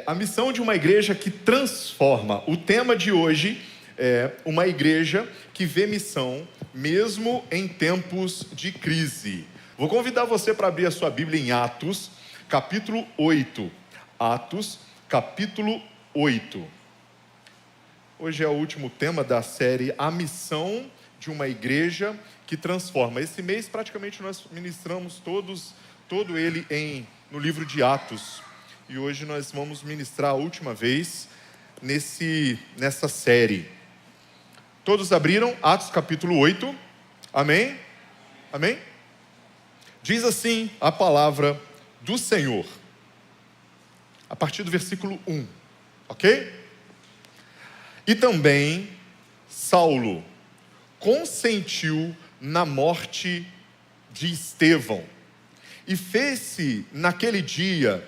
A missão de uma igreja que transforma. O tema de hoje é uma igreja que vê missão mesmo em tempos de crise. Vou convidar você para abrir a sua Bíblia em Atos, capítulo 8. Atos, capítulo 8. Hoje é o último tema da série A Missão de uma Igreja que Transforma. Esse mês praticamente nós ministramos todo ele no livro de Atos. E hoje nós vamos ministrar a última vez nessa série. Todos abriram Atos capítulo 8? Amém? Amém? Diz assim a palavra do Senhor, a partir do versículo 1, ok? E também Saulo consentiu na morte de Estevão, e fez-se naquele dia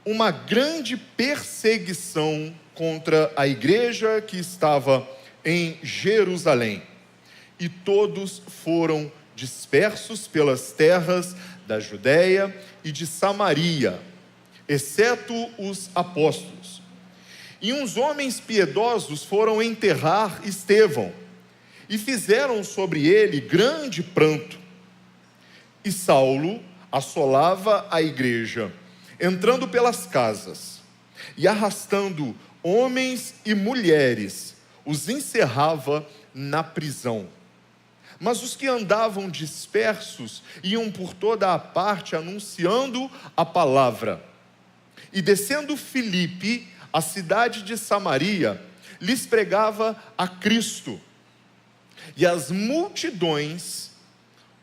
uma grande perseguição contra a igreja que estava em Jerusalém, e todos foram dispersos pelas terras da Judéia e de Samaria, exceto os apóstolos. E uns homens piedosos foram enterrar Estevão, e fizeram sobre ele grande pranto. E Saulo assolava a igreja, entrando pelas casas, e arrastando homens e mulheres, os encerrava na prisão. Mas os que andavam dispersos iam por toda a parte anunciando a palavra. E descendo Filipe, a cidade de Samaria, lhes pregava a Cristo. E as multidões,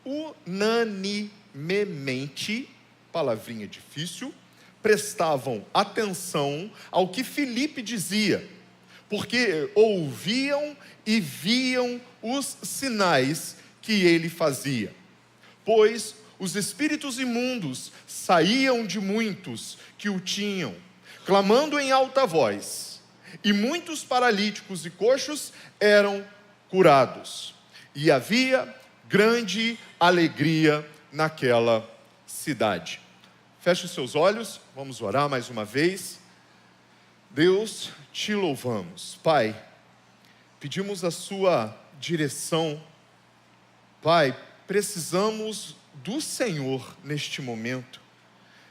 unanimemente, palavrinha difícil, prestavam atenção ao que Filipe dizia, porque ouviam e viam os sinais que ele fazia. Pois os espíritos imundos saíam de muitos que o tinham, clamando em alta voz, e muitos paralíticos e coxos eram curados, e havia grande alegria naquela cidade. Feche os seus olhos, vamos orar mais uma vez. Deus, te louvamos. Pai, pedimos a sua direção. Pai, precisamos do Senhor neste momento.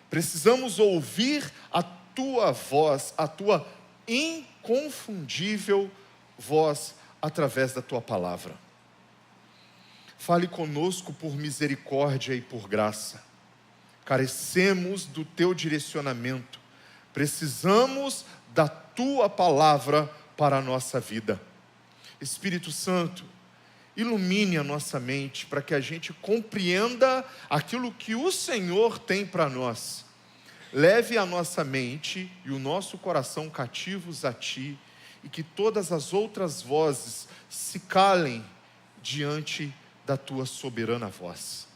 Precisamos ouvir a tua voz, a tua inconfundível voz através da tua palavra. Fale conosco por misericórdia e por graça. Carecemos do teu direcionamento. Precisamos da tua palavra para a nossa vida. Espírito Santo, ilumine a nossa mente para que a gente compreenda aquilo que o Senhor tem para nós. Leve a nossa mente e o nosso coração cativos a ti, e que todas as outras vozes se calem diante da tua soberana voz.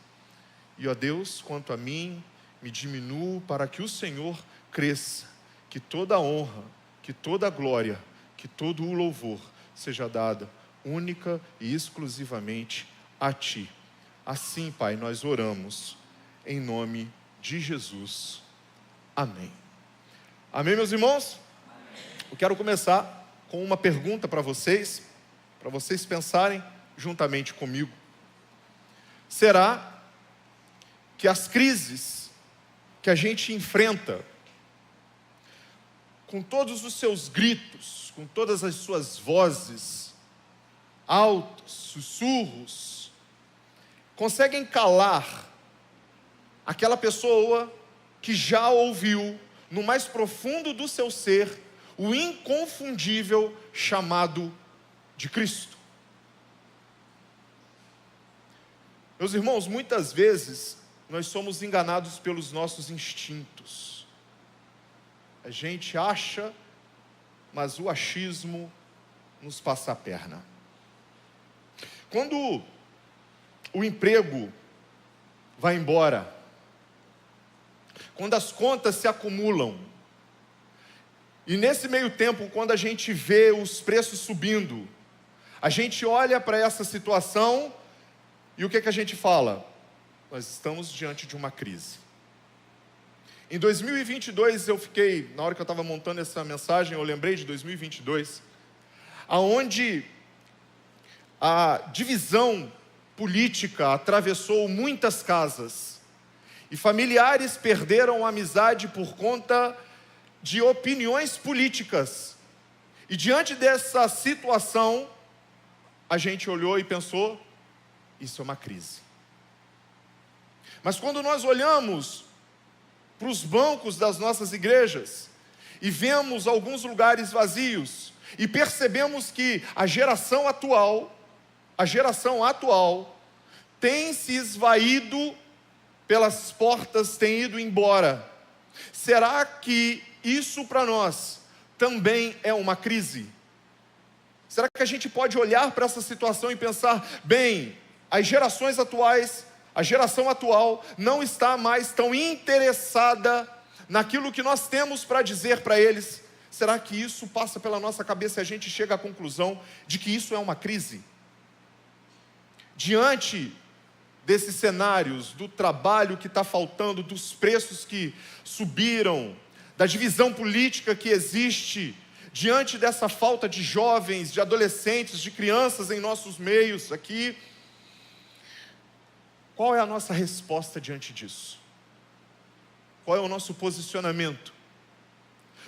E ó Deus, quanto a mim, me diminuo para que o Senhor cresça, que toda a honra, que toda a glória, que todo o louvor seja dado única e exclusivamente a Ti. Assim, Pai, nós oramos em nome de Jesus. Amém. Amém, meus irmãos? Amém. Eu quero começar com uma pergunta para vocês pensarem juntamente comigo. Será que as crises que a gente enfrenta, com todos os seus gritos, com todas as suas vozes altas, sussurros, conseguem calar aquela pessoa que já ouviu no mais profundo do seu ser o inconfundível chamado de Cristo? Meus irmãos, muitas vezes nós somos enganados pelos nossos instintos. A gente acha, mas o achismo nos passa a perna. Quando o emprego vai embora, quando as contas se acumulam, e nesse meio tempo, quando a gente vê os preços subindo, a gente olha para essa situação e o que a gente fala? Nós estamos diante de uma crise. Em 2022, na hora que eu estava montando essa mensagem, eu lembrei de 2022, aonde a divisão política atravessou muitas casas e familiares perderam a amizade por conta de opiniões políticas. E diante dessa situação, a gente olhou e pensou, isso é uma crise. Mas quando nós olhamos para os bancos das nossas igrejas e vemos alguns lugares vazios e percebemos que a geração atual tem se esvaído pelas portas, tem ido embora. Será que isso para nós também é uma crise? Será que a gente pode olhar para essa situação e pensar, bem, as gerações atuais, a geração atual não está mais tão interessada naquilo que nós temos para dizer para eles? Será que isso passa pela nossa cabeça e a gente chega à conclusão de que isso é uma crise? Diante desses cenários, do trabalho que está faltando, dos preços que subiram, da divisão política que existe, diante dessa falta de jovens, de adolescentes, de crianças em nossos meios aqui, qual é a nossa resposta diante disso? Qual é o nosso posicionamento?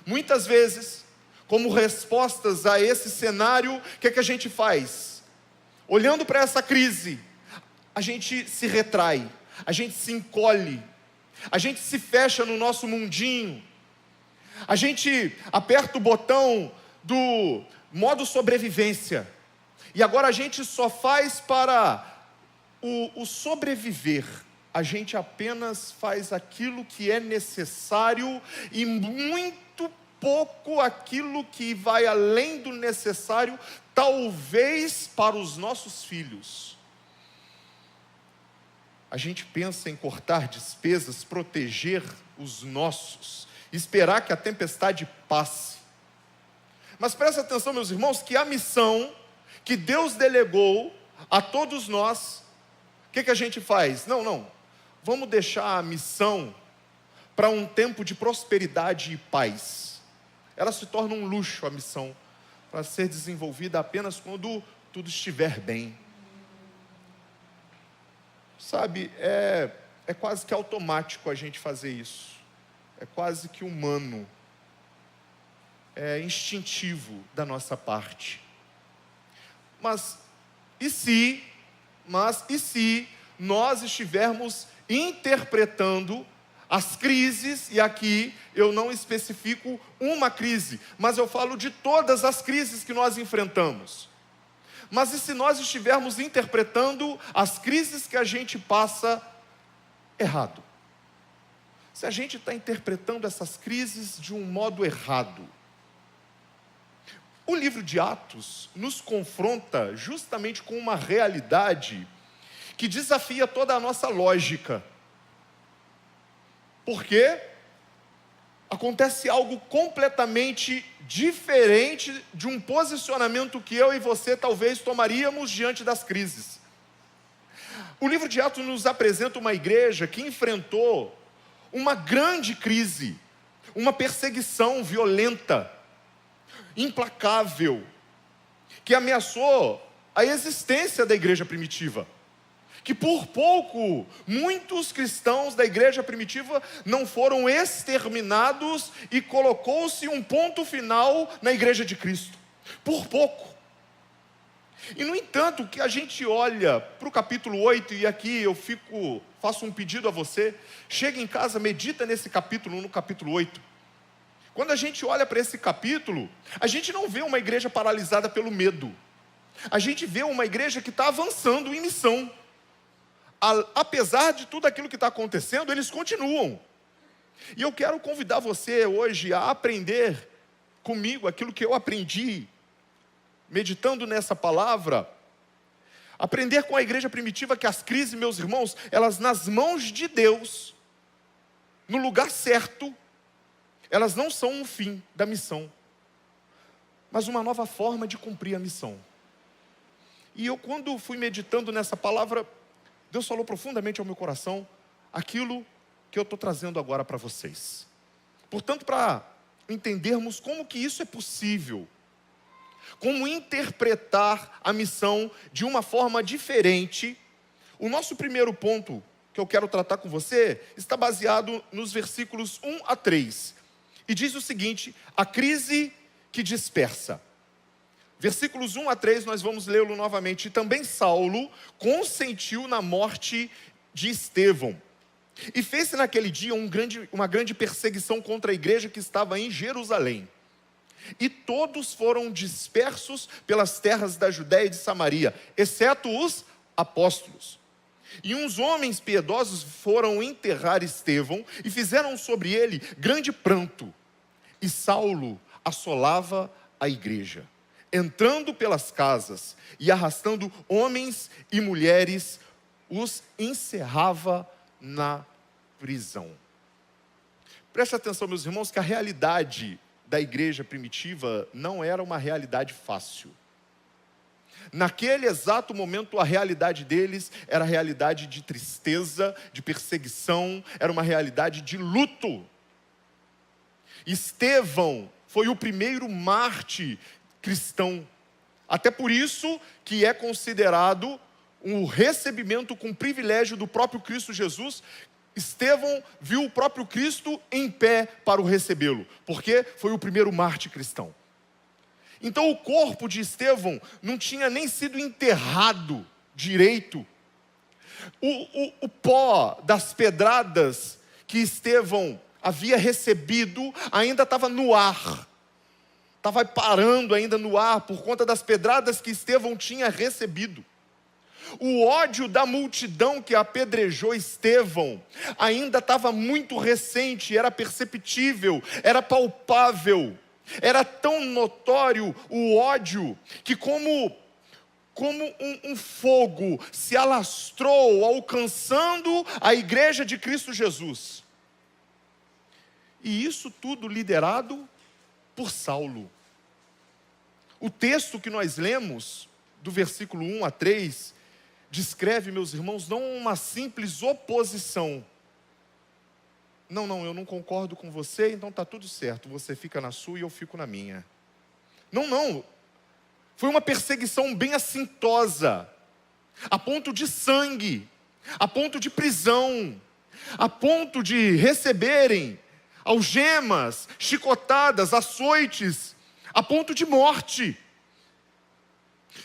Muitas vezes, como respostas a esse cenário, o que é que a gente faz? Olhando para essa crise, a gente se retrai, a gente se encolhe, a gente se fecha no nosso mundinho, a gente aperta o botão do modo sobrevivência, e agora a gente só faz para o sobreviver. A gente apenas faz aquilo que é necessário e muito pouco aquilo que vai além do necessário, talvez para os nossos filhos. A gente pensa em cortar despesas, proteger os nossos, esperar que a tempestade passe. Mas presta atenção, meus irmãos, que a missão que Deus delegou a todos nós, o que a gente faz? Não, vamos deixar a missão para um tempo de prosperidade e paz. Ela se torna um luxo, a missão, para ser desenvolvida apenas quando tudo estiver bem. Sabe, é quase que automático a gente fazer isso. É quase que humano. É instintivo da nossa parte. Mas e se nós estivermos interpretando as crises, e aqui eu não especifico uma crise, mas eu falo de todas as crises que nós enfrentamos. Mas e se nós estivermos interpretando as crises que a gente passa errado? Se a gente está interpretando essas crises de um modo errado. O livro de Atos nos confronta justamente com uma realidade que desafia toda a nossa lógica. Porque acontece algo completamente diferente de um posicionamento que eu e você talvez tomaríamos diante das crises. O livro de Atos nos apresenta uma igreja que enfrentou uma grande crise, uma perseguição violenta, implacável, que ameaçou a existência da igreja primitiva. Que por pouco, muitos cristãos da igreja primitiva não foram exterminados e colocou-se um ponto final na igreja de Cristo. Por pouco. E no entanto, que a gente olha para o capítulo 8, e aqui eu faço um pedido a você, chega em casa, medita nesse capítulo, no capítulo 8. Quando a gente olha para esse capítulo, a gente não vê uma igreja paralisada pelo medo. A gente vê uma igreja que está avançando em missão. Apesar de tudo aquilo que está acontecendo, eles continuam. E eu quero convidar você hoje a aprender comigo aquilo que eu aprendi, meditando nessa palavra. Aprender com a igreja primitiva que as crises, meus irmãos, elas nas mãos de Deus, no lugar certo, elas não são um fim da missão, mas uma nova forma de cumprir a missão. E eu, quando fui meditando nessa palavra, Deus falou profundamente ao meu coração aquilo que eu estou trazendo agora para vocês. Portanto, para entendermos como que isso é possível, como interpretar a missão de uma forma diferente, o nosso primeiro ponto que eu quero tratar com você está baseado nos versículos 1 a 3. E diz o seguinte: a crise que dispersa. Versículos 1 a 3, nós vamos lê-lo novamente. E também Saulo consentiu na morte de Estevão. E fez-se naquele dia uma grande perseguição contra a igreja que estava em Jerusalém. E todos foram dispersos pelas terras da Judéia e de Samaria, exceto os apóstolos. E uns homens piedosos foram enterrar Estevão e fizeram sobre ele grande pranto. E Saulo assolava a igreja, entrando pelas casas e arrastando homens e mulheres, os encerrava na prisão. Preste atenção, meus irmãos, que a realidade da igreja primitiva não era uma realidade fácil. Naquele exato momento, a realidade deles era a realidade de tristeza, de perseguição, era uma realidade de luto. Estevão foi o primeiro mártir cristão. Até por isso que é considerado um recebimento com privilégio do próprio Cristo Jesus. Estevão viu o próprio Cristo em pé para o recebê-lo, porque foi o primeiro mártir cristão. Então o corpo de Estevão não tinha nem sido enterrado direito. O pó das pedradas que Estevão havia recebido ainda estava no ar. Estava parando ainda no ar por conta das pedradas que Estevão tinha recebido. O ódio da multidão que apedrejou Estevão ainda estava muito recente, era perceptível, era palpável. Era tão notório o ódio que como um fogo se alastrou, alcançando a igreja de Cristo Jesus. E isso tudo liderado por Saulo. O texto que nós lemos, do versículo 1 a 3, descreve, meus irmãos, não uma simples oposição. Não, eu não concordo com você, então está tudo certo. Você fica na sua e eu fico na minha. Não. Foi uma perseguição bem assintosa, a ponto de sangue, a ponto de prisão, a ponto de receberem algemas, chicotadas, açoites, a ponto de morte.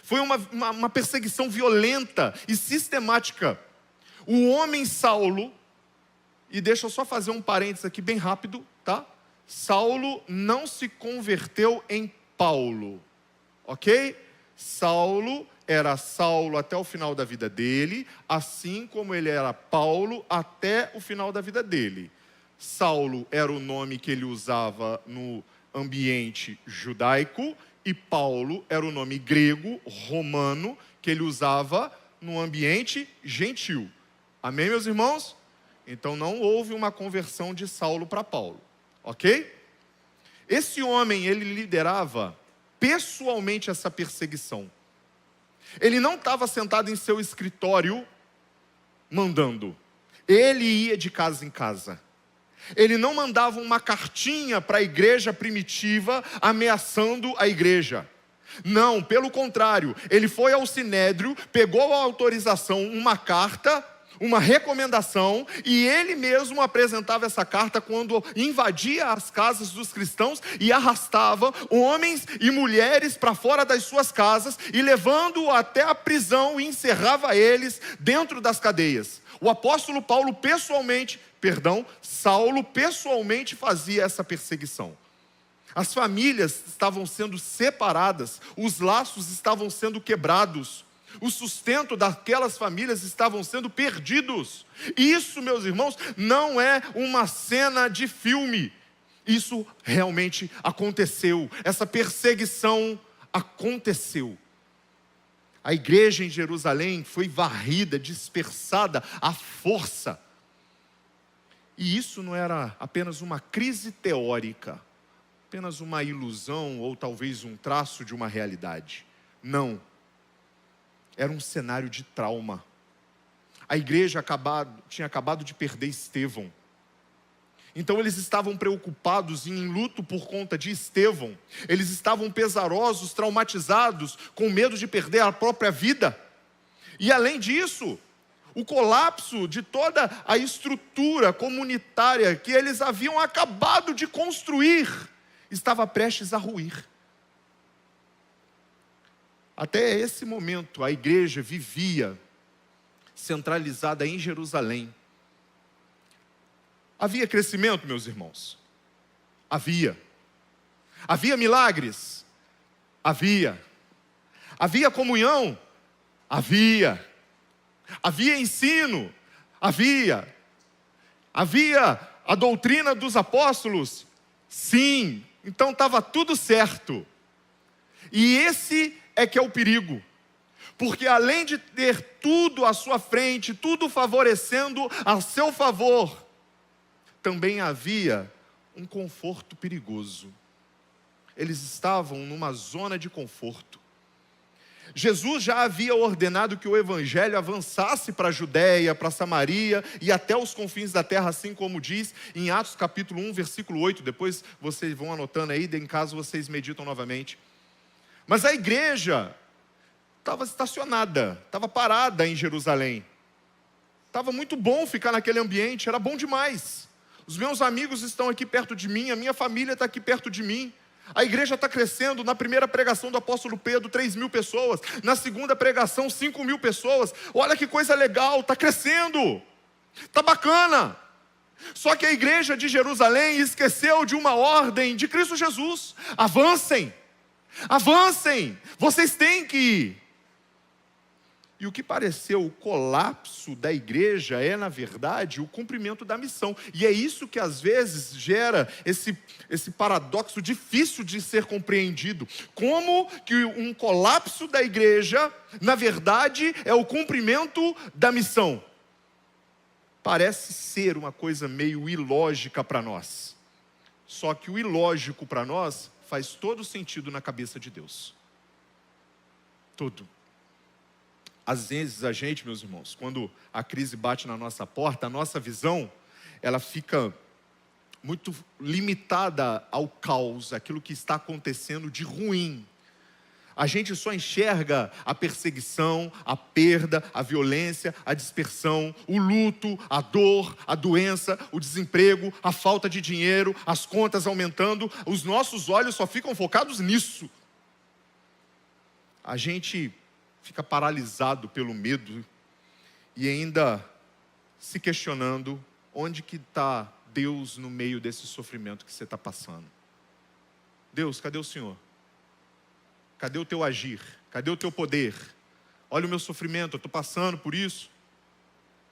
Foi uma perseguição violenta e sistemática. O homem Saulo, e deixa eu só fazer um parênteses aqui bem rápido, tá? Saulo não se converteu em Paulo, ok? Saulo era Saulo até o final da vida dele, assim como ele era Paulo até o final da vida dele. Saulo era o nome que ele usava no ambiente judaico, e Paulo era o nome grego, romano, que ele usava no ambiente gentil. Amém, meus irmãos? Então não houve uma conversão de Saulo para Paulo, ok? Esse homem, ele liderava pessoalmente essa perseguição. Ele não estava sentado em seu escritório mandando. Ele ia de casa em casa. Ele não mandava uma cartinha para a igreja primitiva ameaçando a igreja. Não, pelo contrário, ele foi ao sinédrio, pegou a autorização, uma carta, uma recomendação, e ele mesmo apresentava essa carta quando invadia as casas dos cristãos e arrastava homens e mulheres para fora das suas casas e levando até a prisão e encerrava eles dentro das cadeias. O apóstolo Saulo pessoalmente fazia essa perseguição. As famílias estavam sendo separadas, os laços estavam sendo quebrados, o sustento daquelas famílias estavam sendo perdidos. Isso, meus irmãos, não é uma cena de filme. Isso realmente aconteceu. Essa perseguição aconteceu. A igreja em Jerusalém foi varrida, dispersada à força. E isso não era apenas uma crise teórica, apenas uma ilusão ou talvez um traço de uma realidade. Não. Era um cenário de trauma. A igreja tinha acabado de perder Estevão. Então eles estavam preocupados e em luto por conta de Estevão. Eles estavam pesarosos, traumatizados, com medo de perder a própria vida. E além disso, o colapso de toda a estrutura comunitária que eles haviam acabado de construir estava prestes a ruir. Até esse momento, a igreja vivia centralizada em Jerusalém. Havia crescimento, meus irmãos? Havia. Havia milagres? Havia. Havia comunhão? Havia. Havia ensino? Havia. Havia a doutrina dos apóstolos? Sim. Então estava tudo certo. E esse é que é o perigo. Porque além de ter tudo à sua frente, tudo favorecendo a seu favor, também havia um conforto perigoso. Eles estavam numa zona de conforto. Jesus já havia ordenado que o evangelho avançasse para a Judéia, para a Samaria e até os confins da terra, assim como diz em Atos capítulo 1, versículo 8. Depois vocês vão anotando aí, em caso vocês meditam novamente. Mas a igreja estava estacionada, estava parada em Jerusalém. Estava muito bom ficar naquele ambiente, era bom demais. Os meus amigos estão aqui perto de mim, a minha família está aqui perto de mim. A igreja está crescendo. Na primeira pregação do apóstolo Pedro, 3.000 pessoas. Na segunda pregação, 5.000 pessoas. Olha que coisa legal, está crescendo. Está bacana. Só que a igreja de Jerusalém esqueceu de uma ordem de Cristo Jesus. Avancem. Avancem. Vocês têm que ir. E o que pareceu o colapso da igreja é, na verdade, o cumprimento da missão. E é isso que às vezes gera esse paradoxo difícil de ser compreendido. Como que um colapso da igreja, na verdade, é o cumprimento da missão. Parece ser uma coisa meio ilógica para nós. Só que o ilógico para nós faz todo sentido na cabeça de Deus. Tudo. Às vezes a gente, meus irmãos, quando a crise bate na nossa porta, a nossa visão, ela fica muito limitada ao caos, aquilo que está acontecendo de ruim. A gente só enxerga a perseguição, a perda, a violência, a dispersão, o luto, a dor, a doença, o desemprego, a falta de dinheiro, as contas aumentando. Os nossos olhos só ficam focados nisso. A gente fica paralisado pelo medo e ainda se questionando onde que está Deus no meio desse sofrimento que você está passando. Deus, cadê o Senhor? Cadê o teu agir? Cadê o teu poder? Olha o meu sofrimento, eu estou passando por isso.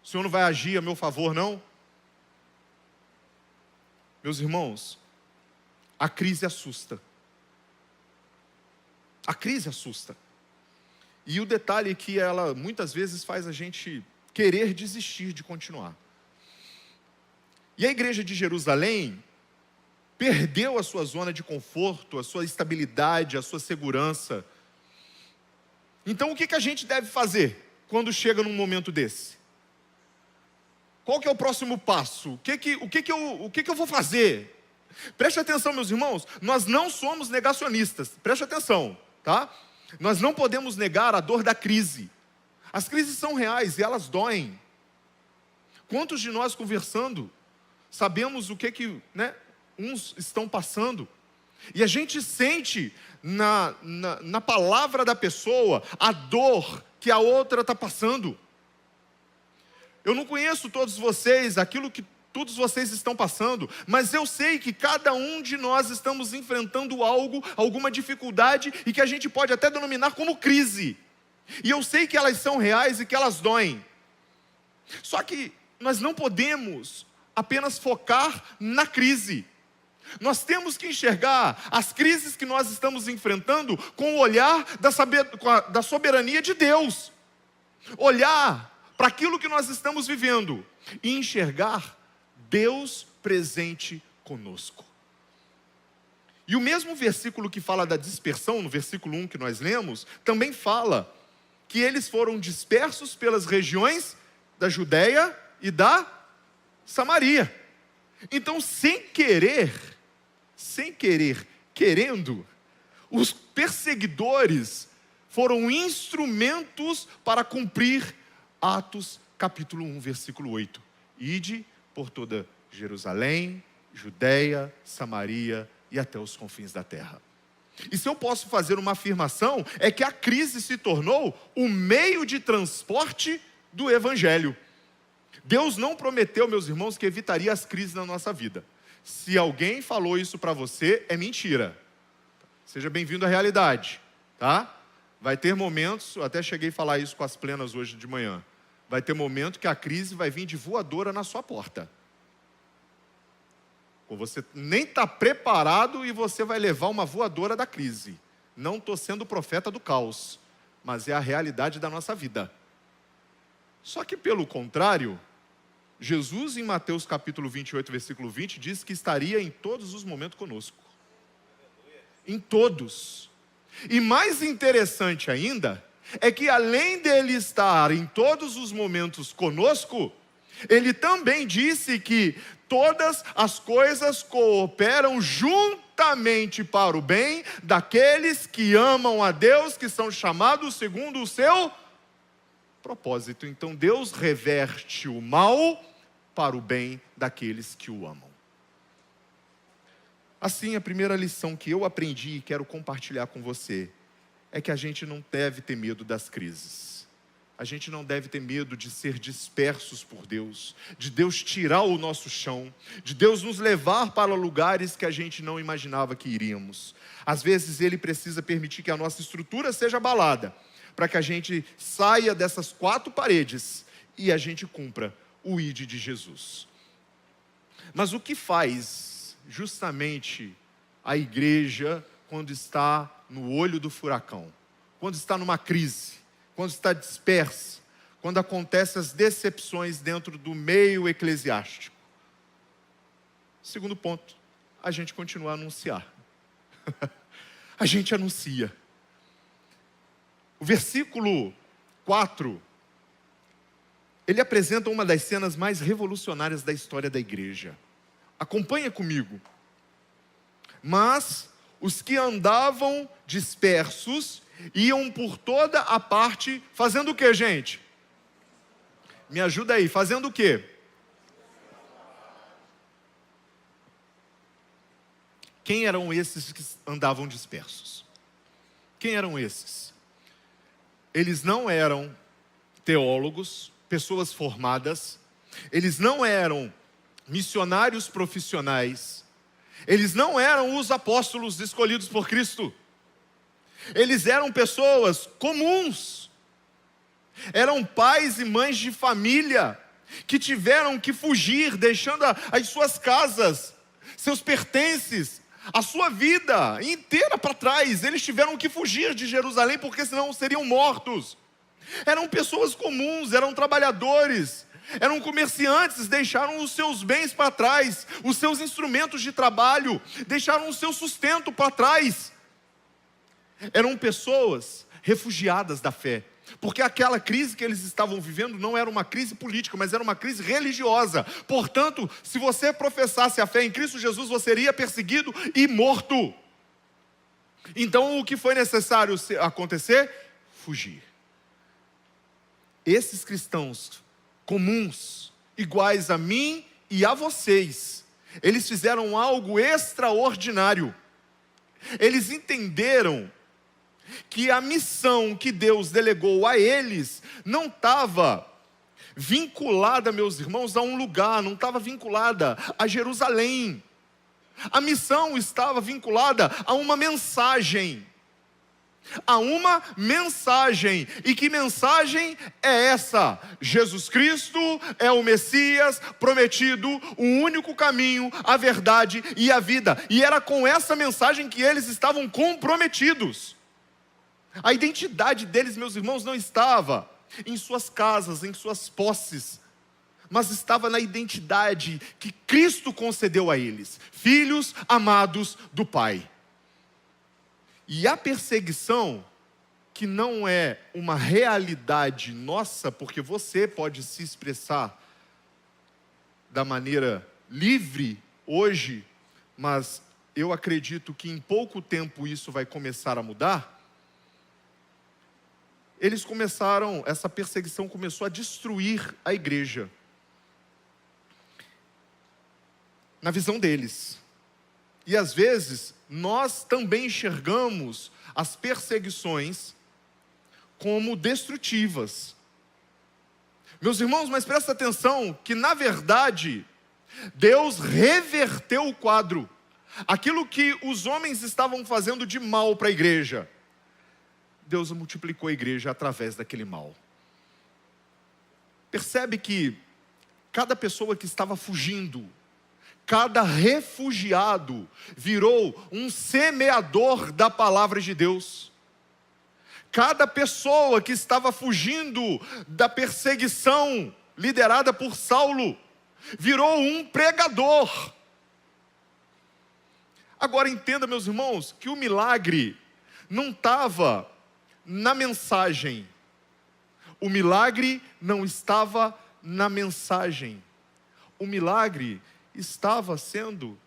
O Senhor não vai agir a meu favor, não? Meus irmãos, a crise assusta. A crise assusta. E o detalhe é que ela muitas vezes faz a gente querer desistir de continuar. E a igreja de Jerusalém perdeu a sua zona de conforto, a sua estabilidade, a sua segurança. Então o que a gente deve fazer quando chega num momento desse? Qual que é o próximo passo? O que eu vou fazer? Preste atenção, meus irmãos, nós não somos negacionistas. Preste atenção, tá? Nós não podemos negar a dor da crise. As crises são reais e elas doem. Quantos de nós conversando sabemos o que uns estão passando? E a gente sente na palavra da pessoa a dor que a outra está passando. Eu não conheço todos vocês, aquilo que todos vocês estão passando, mas eu sei que cada um de nós estamos enfrentando algo, alguma dificuldade, e que a gente pode até denominar como crise. E eu sei que elas são reais e que elas doem. Só que nós não podemos apenas focar na crise. Nós temos que enxergar as crises que nós estamos enfrentando com o olhar da soberania de Deus. Olhar para aquilo que nós estamos vivendo e enxergar Deus presente conosco. E o mesmo versículo que fala da dispersão, no versículo 1 que nós lemos, também fala que eles foram dispersos pelas regiões da Judéia e da Samaria. Então, sem querer, querendo, os perseguidores foram instrumentos para cumprir Atos capítulo 1, versículo 8. Ide por toda Jerusalém, Judeia, Samaria e até os confins da terra. E se eu posso fazer uma afirmação, é que a crise se tornou o meio de transporte do evangelho. Deus não prometeu, meus irmãos, que evitaria as crises na nossa vida. Se alguém falou isso para você, é mentira. Seja bem-vindo à realidade, tá? Vai ter momentos, eu até cheguei a falar isso com as plenas hoje de manhã. Vai ter momento que a crise vai vir de voadora na sua porta. Você nem está preparado e você vai levar uma voadora da crise. Não estou sendo profeta do caos, mas é a realidade da nossa vida. Só que pelo contrário, Jesus em Mateus capítulo 28, versículo 20, diz que estaria em todos os momentos conosco. Em todos. E mais interessante ainda, é que além dele estar em todos os momentos conosco, ele também disse que todas as coisas cooperam juntamente para o bem daqueles que amam a Deus, que são chamados segundo o seu propósito. Então Deus reverte o mal para o bem daqueles que o amam. Assim, a primeira lição que eu aprendi e quero compartilhar com você é que a gente não deve ter medo das crises. A gente não deve ter medo de ser dispersos por Deus, de Deus tirar o nosso chão, de Deus nos levar para lugares que a gente não imaginava que iríamos. Às vezes Ele precisa permitir que a nossa estrutura seja abalada, para que a gente saia dessas 4 paredes e a gente cumpra o ID de Jesus. Mas o que faz justamente a igreja quando está no olho do furacão, quando está numa crise, quando está dispersa, quando acontecem as decepções dentro do meio eclesiástico? Segundo ponto, a gente continua a anunciar. A gente anuncia. O versículo 4, ele apresenta uma das cenas mais revolucionárias da história da igreja. Acompanha comigo. Mas os que andavam dispersos iam por toda a parte, fazendo o que, gente? Me ajuda aí, fazendo o que? Quem eram esses que andavam dispersos? Quem eram esses? Eles não eram teólogos, pessoas formadas, eles não eram missionários profissionais, eles não eram os apóstolos escolhidos por Cristo. Eles eram pessoas comuns, eram pais e mães de família, que tiveram que fugir, deixando as suas casas, seus pertences, a sua vida inteira para trás. Eles tiveram que fugir de Jerusalém, porque senão seriam mortos. Eram pessoas comuns, eram trabalhadores, eram comerciantes, deixaram os seus bens para trás, os seus instrumentos de trabalho, deixaram o seu sustento para trás. Eram pessoas refugiadas da fé, porque aquela crise que eles estavam vivendo não era uma crise política, mas era uma crise religiosa. Portanto, se você professasse a fé em Cristo Jesus, você seria perseguido e morto. Então, o que foi necessário acontecer? Fugir. Esses cristãos comuns, iguais a mim e a vocês, eles fizeram algo extraordinário. Eles entenderam que a missão que Deus delegou a eles não estava vinculada, meus irmãos, a um lugar, não estava vinculada a Jerusalém. A missão estava vinculada a uma mensagem. E que mensagem é essa? Jesus Cristo é o Messias prometido, o único caminho, a verdade e a vida. E era com essa mensagem que eles estavam comprometidos. A identidade deles, meus irmãos, não estava em suas casas, em suas posses, mas estava na identidade que Cristo concedeu a eles, filhos amados do Pai. E a perseguição, que não é uma realidade nossa, porque você pode se expressar da maneira livre hoje, mas eu acredito que em pouco tempo isso vai começar a mudar. Essa perseguição começou a destruir a igreja. Na visão deles. E às vezes, nós também enxergamos as perseguições como destrutivas. Meus irmãos, mas presta atenção que na verdade, Deus reverteu o quadro. Aquilo que os homens estavam fazendo de mal para a igreja, Deus multiplicou a igreja através daquele mal. Percebe que cada pessoa que estava fugindo, cada refugiado virou um semeador da palavra de Deus. Cada pessoa que estava fugindo da perseguição liderada por Saulo, virou um pregador. Agora entenda, meus irmãos, que o milagre não estava na mensagem. O milagre não estava na mensagem. O milagre estava sendo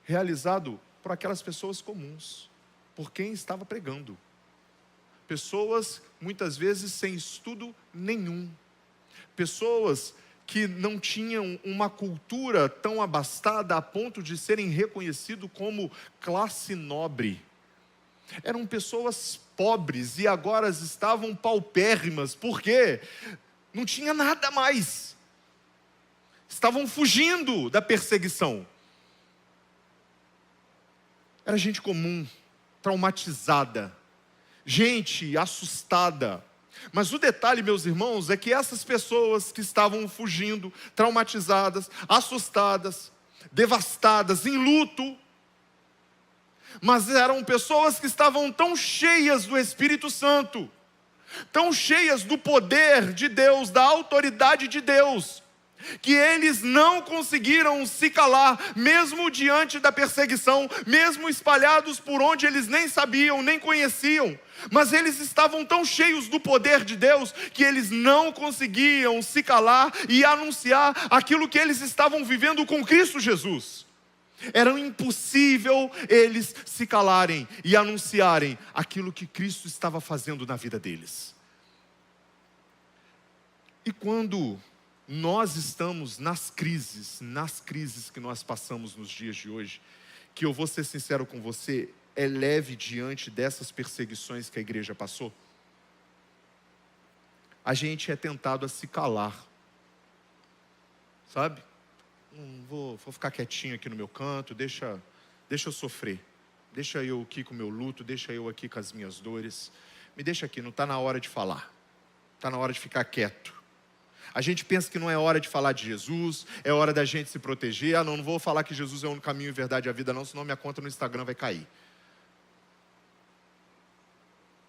realizado por aquelas pessoas comuns, por quem estava pregando. Pessoas, muitas vezes, sem estudo nenhum. Pessoas que não tinham uma cultura tão abastada a ponto de serem reconhecidos como classe nobre. Eram pessoas pobres e agora estavam paupérrimas. Por quê? Não tinha nada mais. Estavam fugindo da perseguição. Era gente comum, traumatizada, gente assustada. Mas o detalhe, meus irmãos, é que essas pessoas que estavam fugindo, traumatizadas, assustadas, devastadas, em luto, mas eram pessoas que estavam tão cheias do Espírito Santo, tão cheias do poder de Deus, da autoridade de Deus, que eles não conseguiram se calar, mesmo diante da perseguição, mesmo espalhados por onde eles nem sabiam, nem conheciam, mas eles estavam tão cheios do poder de Deus, que eles não conseguiam se calar e anunciar aquilo que eles estavam vivendo com Cristo Jesus. Era impossível eles se calarem e anunciarem aquilo que Cristo estava fazendo na vida deles. E quando nós estamos nas crises que nós passamos nos dias de hoje, que eu vou ser sincero com você, é leve diante dessas perseguições que a igreja passou, a gente é tentado a se calar, sabe? Vou ficar quietinho aqui no meu canto, deixa eu sofrer, deixa eu aqui com o meu luto, deixa eu aqui com as minhas dores, me deixa aqui, não está na hora de falar, está na hora de ficar quieto. A gente pensa que não é hora de falar de Jesus, é hora da gente se proteger. Não vou falar que Jesus é o único caminho, a verdade e a vida não, senão minha conta no Instagram vai cair.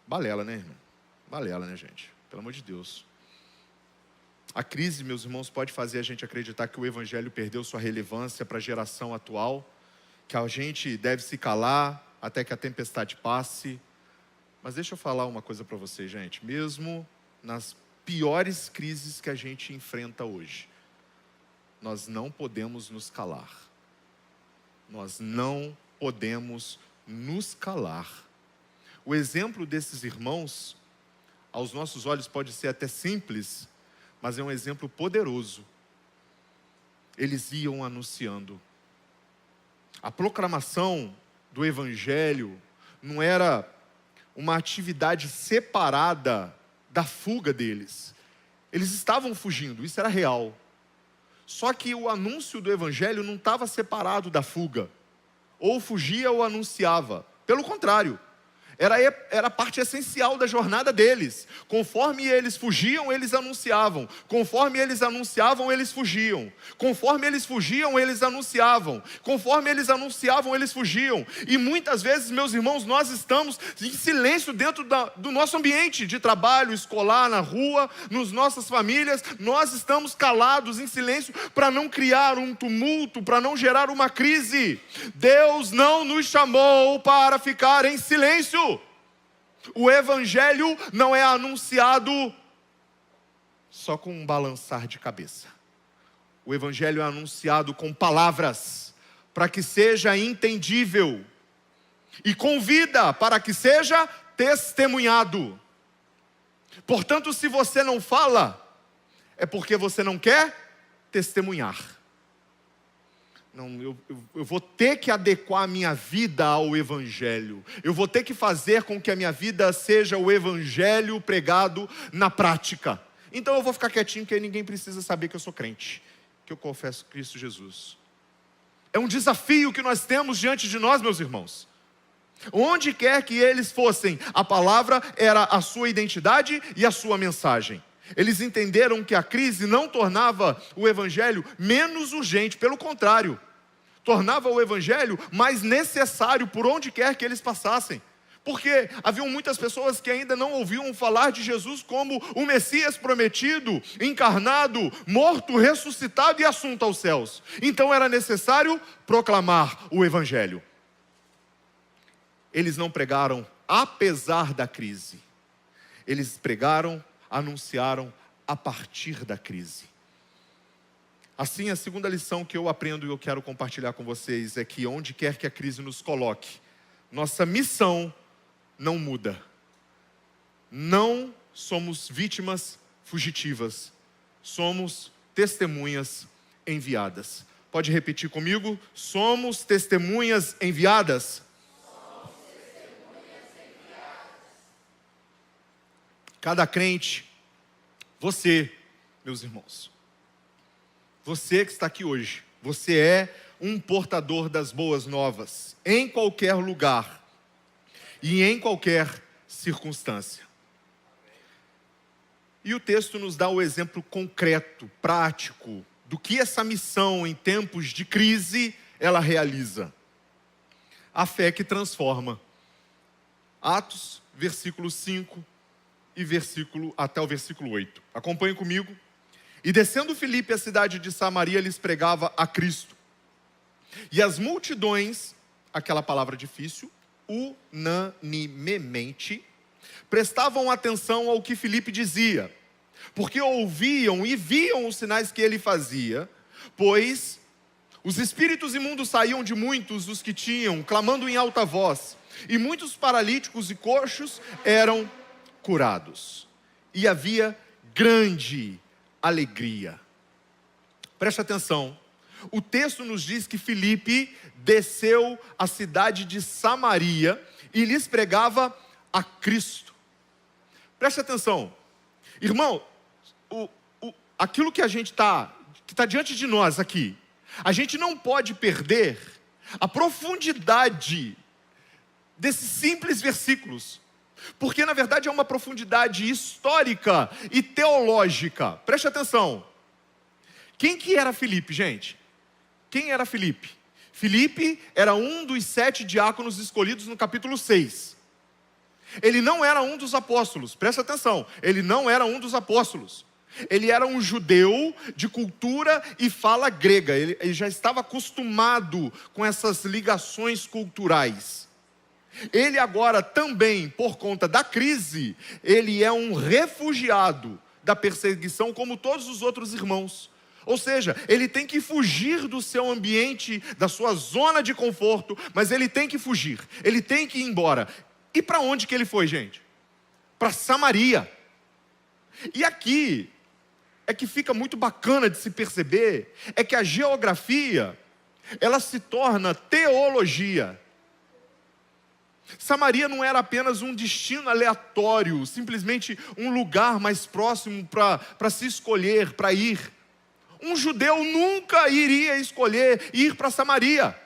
Balela, né, irmão? Balela, né, gente? Pelo amor de Deus. A crise, meus irmãos, pode fazer a gente acreditar que o Evangelho perdeu sua relevância para a geração atual, que a gente deve se calar até que a tempestade passe. Mas deixa eu falar uma coisa para vocês, gente. Mesmo nas piores crises que a gente enfrenta hoje, nós não podemos nos calar. Nós não podemos nos calar. O exemplo desses irmãos, aos nossos olhos pode ser até simples, mas é um exemplo poderoso. Eles iam anunciando. A proclamação do Evangelho não era uma atividade separada da fuga deles. Eles estavam fugindo, isso era real. Só que o anúncio do Evangelho não estava separado da fuga. Ou fugia ou anunciava. Pelo contrário, era parte essencial da jornada deles. Conforme eles fugiam, eles anunciavam. Conforme eles anunciavam, eles fugiam. Conforme eles fugiam, eles anunciavam. Conforme eles anunciavam, eles fugiam. E muitas vezes, meus irmãos, nós estamos em silêncio dentro do nosso ambiente de trabalho, escolar, na rua, nas nossas famílias. Nós estamos calados em silêncio para não criar um tumulto, para não gerar uma crise. Deus não nos chamou para ficar em silêncio. O Evangelho não é anunciado só com um balançar de cabeça. O evangelho é anunciado com palavras, para que seja entendível, e com vida, para que seja testemunhado. Portanto, se você não fala, é porque você não quer testemunhar. Não, eu vou ter que adequar a minha vida ao evangelho. Eu vou ter que fazer com que a minha vida seja o evangelho pregado na prática. Então eu vou ficar quietinho, que ninguém precisa saber que eu sou crente, que eu confesso Cristo Jesus. É um desafio que nós temos diante de nós, meus irmãos. Onde quer que eles fossem, a palavra era a sua identidade e a sua mensagem. Eles entenderam que a crise não tornava o evangelho menos urgente, pelo contrário, tornava o evangelho mais necessário por onde quer que eles passassem. Porque haviam muitas pessoas que ainda não ouviam falar de Jesus como o Messias prometido, encarnado, morto, ressuscitado e assunto aos céus. Então era necessário proclamar o evangelho. Eles não pregaram apesar da crise. Eles pregaram, anunciaram a partir da crise. Assim, a segunda lição que eu aprendo e eu quero compartilhar com vocês é que onde quer que a crise nos coloque, nossa missão não muda. Não somos vítimas fugitivas, somos testemunhas enviadas. Pode repetir comigo? Somos testemunhas enviadas. Cada crente, você, meus irmãos, você que está aqui hoje, você é um portador das boas novas, em qualquer lugar e em qualquer circunstância. E o texto nos dá o exemplo concreto, prático, do que essa missão em tempos de crise, ela realiza. A fé que transforma. Atos, versículo 5 e até o versículo 8. Acompanhe comigo. E descendo Filipe à cidade de Samaria, lhes pregava a Cristo. E as multidões, aquela palavra difícil, unanimemente, prestavam atenção ao que Filipe dizia, porque ouviam e viam os sinais que ele fazia, pois os espíritos imundos saíam de muitos dos que tinham, clamando em alta voz, e muitos paralíticos e coxos eram curados. E havia grande alegria. Preste atenção. O texto nos diz que Filipe desceu à cidade de Samaria e lhes pregava a Cristo. Preste atenção. Irmão, aquilo que está diante de nós aqui, a gente não pode perder a profundidade desses simples versículos. Porque na verdade é uma profundidade histórica e teológica. Preste atenção. Quem que era Filipe, gente? Quem era Filipe? Filipe era um dos 7 diáconos escolhidos no capítulo 6. Ele não era um dos apóstolos, presta atenção. Ele não era um dos apóstolos. Ele era um judeu de cultura e fala grega. Ele já estava acostumado com essas ligações culturais. Ele agora também, por conta da crise, ele é um refugiado da perseguição como todos os outros irmãos. Ou seja, ele tem que fugir do seu ambiente, da sua zona de conforto, mas ele tem que fugir, ele tem que ir embora. E para onde que ele foi, gente? Para Samaria. E aqui é que fica muito bacana de se perceber, é que a geografia, ela se torna teologia. Samaria não era apenas um destino aleatório, simplesmente um lugar mais próximo para se escolher, para ir. Um judeu nunca iria escolher ir para Samaria.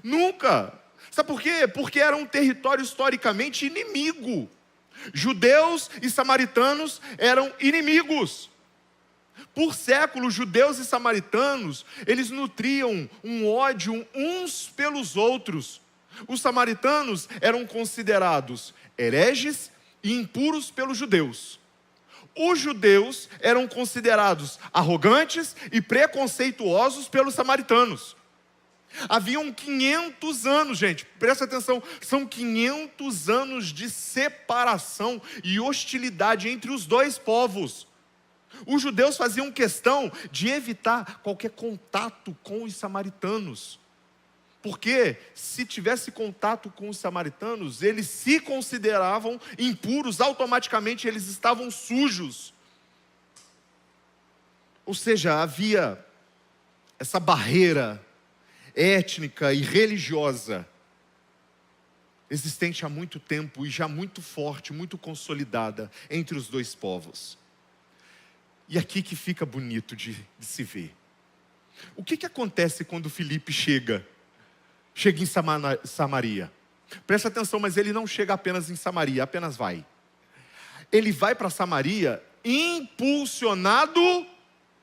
Nunca. Sabe por quê? Porque era um território historicamente inimigo. Judeus e samaritanos eram inimigos. Por séculos, judeus e samaritanos, eles nutriam um ódio uns pelos outros. Os samaritanos eram considerados hereges e impuros pelos judeus. Os judeus eram considerados arrogantes e preconceituosos pelos samaritanos. Haviam 500 anos, gente, presta atenção, são 500 anos de separação e hostilidade entre os dois povos. Os judeus faziam questão de evitar qualquer contato com os samaritanos. Porque se tivesse contato com os samaritanos, eles se consideravam impuros, automaticamente eles estavam sujos. Ou seja, havia essa barreira étnica e religiosa existente há muito tempo e já muito forte, muito consolidada entre os dois povos. E aqui que fica bonito de se ver. O que acontece quando Filipe chega em Samaria? Presta atenção, mas ele não chega apenas em Samaria, apenas vai. Ele vai para Samaria impulsionado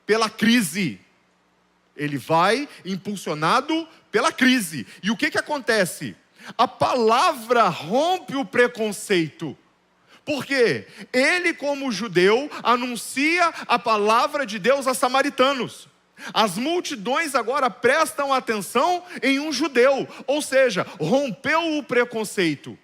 pela crise. Ele vai impulsionado pela crise. E o que acontece? A palavra rompe o preconceito. Porque ele, como judeu, anuncia a palavra de Deus a samaritanos. As multidões agora prestam atenção em um judeu, ou seja, rompeu o preconceito.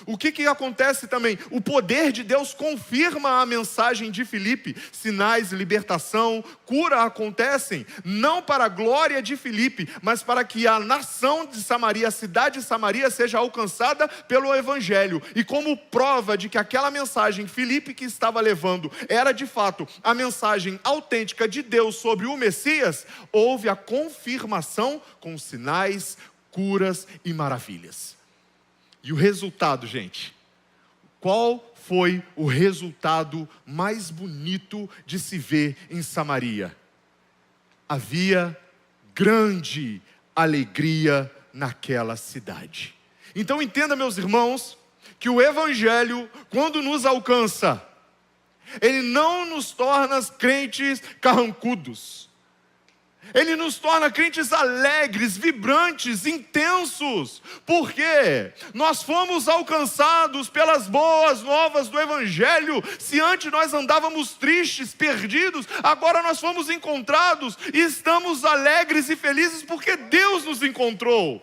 O que acontece também? O poder de Deus confirma a mensagem de Filipe. Sinais, libertação, cura acontecem, não para a glória de Filipe, mas para que a nação de Samaria, a cidade de Samaria, seja alcançada pelo Evangelho. E como prova de que aquela mensagem Filipe que estava levando era de fato a mensagem autêntica de Deus sobre o Messias, houve a confirmação com sinais, curas e maravilhas. E o resultado, gente? Qual foi o resultado mais bonito de se ver em Samaria? Havia grande alegria naquela cidade. Então entenda, meus irmãos, que o Evangelho, quando nos alcança, ele não nos torna crentes carrancudos. Ele nos torna crentes alegres, vibrantes, intensos. Por quê? Nós fomos alcançados pelas boas novas do Evangelho. Se antes nós andávamos tristes, perdidos, agora nós fomos encontrados e estamos alegres e felizes porque Deus nos encontrou.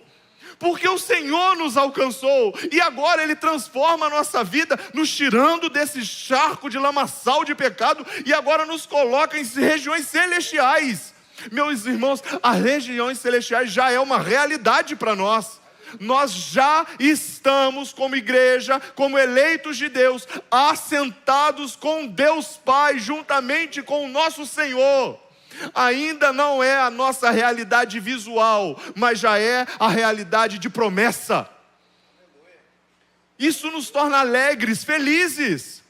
Porque o Senhor nos alcançou e agora Ele transforma a nossa vida, nos tirando desse charco de lamaçal de pecado e agora nos coloca em regiões celestiais. Meus irmãos, as regiões celestiais já é uma realidade para nós. Nós já estamos como igreja, como eleitos de Deus, assentados com Deus Pai, juntamente com o nosso Senhor. Ainda não é a nossa realidade visual, mas já é a realidade de promessa. Isso nos torna alegres, felizes.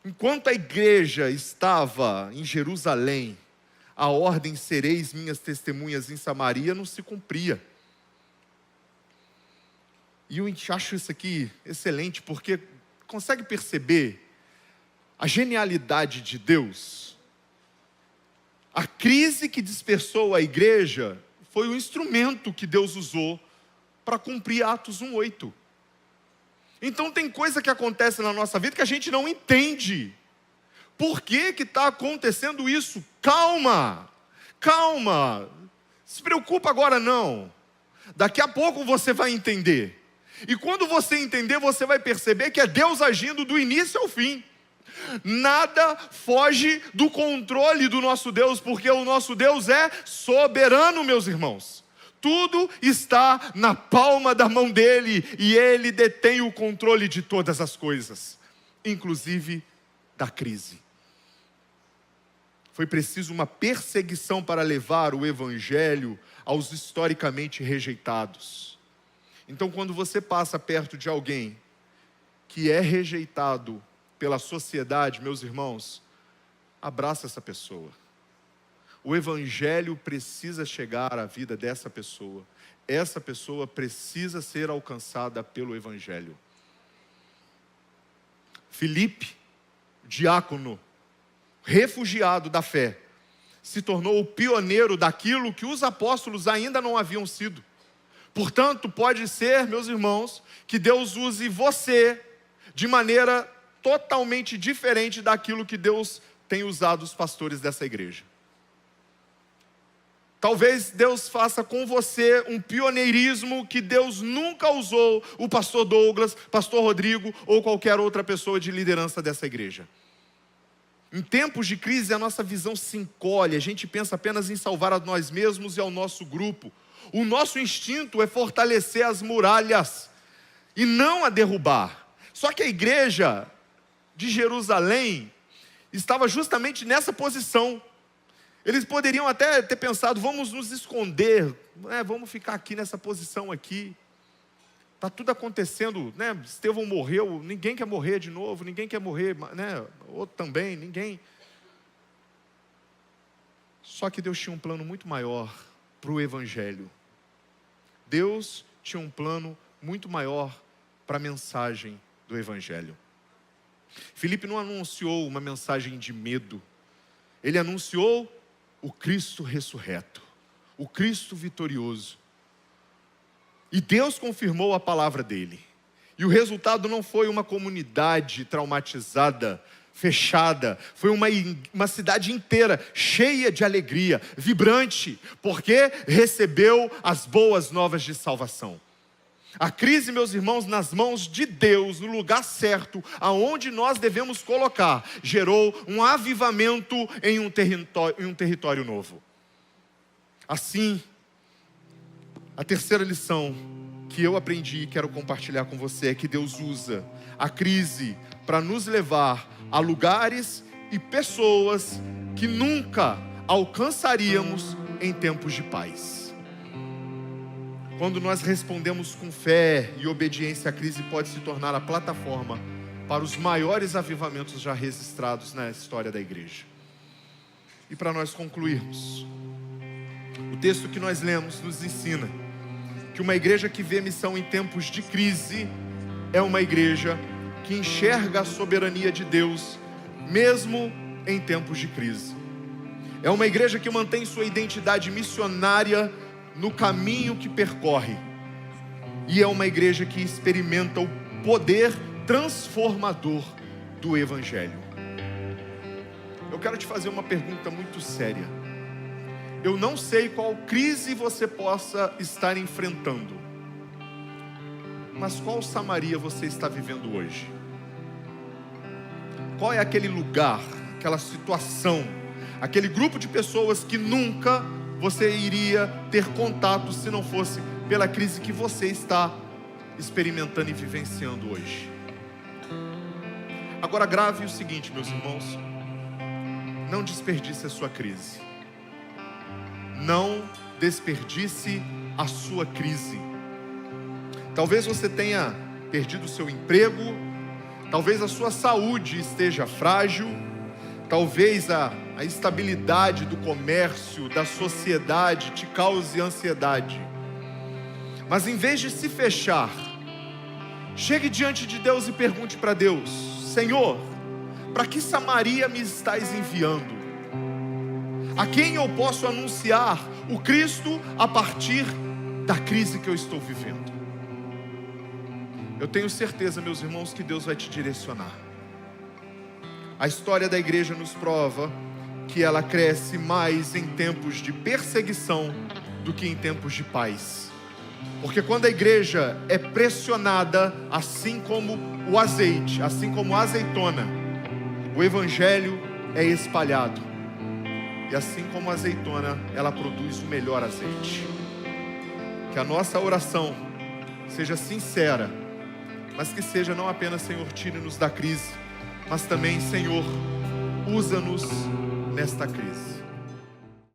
Enquanto a igreja estava em Jerusalém, a ordem sereis minhas testemunhas em Samaria não se cumpria. E eu acho isso aqui excelente, porque consegue perceber a genialidade de Deus? A crise que dispersou a igreja foi o instrumento que Deus usou para cumprir Atos 1:8. Então tem coisa que acontece na nossa vida que a gente não entende. Por que está acontecendo isso? Calma, calma, se preocupa agora não. Daqui a pouco você vai entender. E quando você entender, você vai perceber que é Deus agindo do início ao fim. Nada foge do controle do nosso Deus, porque o nosso Deus é soberano, meus irmãos. Tudo está na palma da mão dele e ele detém o controle de todas as coisas, inclusive da crise. Foi preciso uma perseguição para levar o Evangelho aos historicamente rejeitados. Então, quando você passa perto de alguém que é rejeitado pela sociedade, meus irmãos, abraça essa pessoa. O Evangelho precisa chegar à vida dessa pessoa. Essa pessoa precisa ser alcançada pelo Evangelho. Filipe, diácono, refugiado da fé, se tornou o pioneiro daquilo que os apóstolos ainda não haviam sido. Portanto, pode ser, meus irmãos, que Deus use você de maneira totalmente diferente daquilo que Deus tem usado os pastores dessa igreja. Talvez Deus faça com você um pioneirismo que Deus nunca usou o pastor Douglas, pastor Rodrigo ou qualquer outra pessoa de liderança dessa igreja. Em tempos de crise, a nossa visão se encolhe, a gente pensa apenas em salvar a nós mesmos e ao nosso grupo. O nosso instinto é fortalecer as muralhas e não a derrubar. Só que a igreja de Jerusalém estava justamente nessa posição. Eles poderiam até ter pensado, vamos nos esconder, vamos ficar aqui nessa posição aqui. Está tudo acontecendo, né? Estevão morreu, ninguém quer morrer de novo, ninguém quer morrer, né? Outro também, ninguém. Só que Deus tinha um plano muito maior para o Evangelho. Deus tinha um plano muito maior para a mensagem do Evangelho. Filipe não anunciou uma mensagem de medo. Ele anunciou o Cristo ressurreto, o Cristo vitorioso. E Deus confirmou a palavra dele. E o resultado não foi uma comunidade traumatizada, fechada. Foi uma cidade inteira, cheia de alegria, vibrante, porque recebeu as boas novas de salvação. A crise, meus irmãos, nas mãos de Deus, no lugar certo, aonde nós devemos colocar, gerou um avivamento em um território novo. Assim, a terceira lição que eu aprendi e quero compartilhar com você é que Deus usa a crise para nos levar a lugares e pessoas que nunca alcançaríamos em tempos de paz. Quando nós respondemos com fé e obediência, a crise pode se tornar a plataforma para os maiores avivamentos já registrados na história da igreja. E para nós concluirmos, o texto que nós lemos nos ensina que uma igreja que vê missão em tempos de crise é uma igreja que enxerga a soberania de Deus, mesmo em tempos de crise. É uma igreja que mantém sua identidade missionária no caminho que percorre. E é uma igreja que experimenta o poder transformador do Evangelho. Eu quero te fazer uma pergunta muito séria. Eu não sei qual crise você possa estar enfrentando, mas qual Samaria você está vivendo hoje? Qual é aquele lugar, aquela situação, aquele grupo de pessoas que nunca você iria ter contato se não fosse pela crise que você está experimentando e vivenciando hoje? Agora grave o seguinte, meus irmãos, não desperdice a sua crise. Não desperdice a sua crise. Talvez você tenha perdido o seu emprego, talvez a sua saúde esteja frágil, talvez a estabilidade do comércio, da sociedade te cause ansiedade. Mas em vez de se fechar, chegue diante de Deus e pergunte para Deus: Senhor, para que Samaria me estás enviando? A quem eu posso anunciar o Cristo a partir da crise que eu estou vivendo? Eu tenho certeza, meus irmãos, que Deus vai te direcionar. A história da igreja nos prova que ela cresce mais em tempos de perseguição do que em tempos de paz. Porque quando a igreja é pressionada, assim como o azeite, assim como a azeitona, o evangelho é espalhado. E assim como a azeitona, ela produz o melhor azeite. Que a nossa oração seja sincera, mas que seja não apenas: Senhor, tire-nos da crise, mas também: Senhor, usa-nos nesta crise.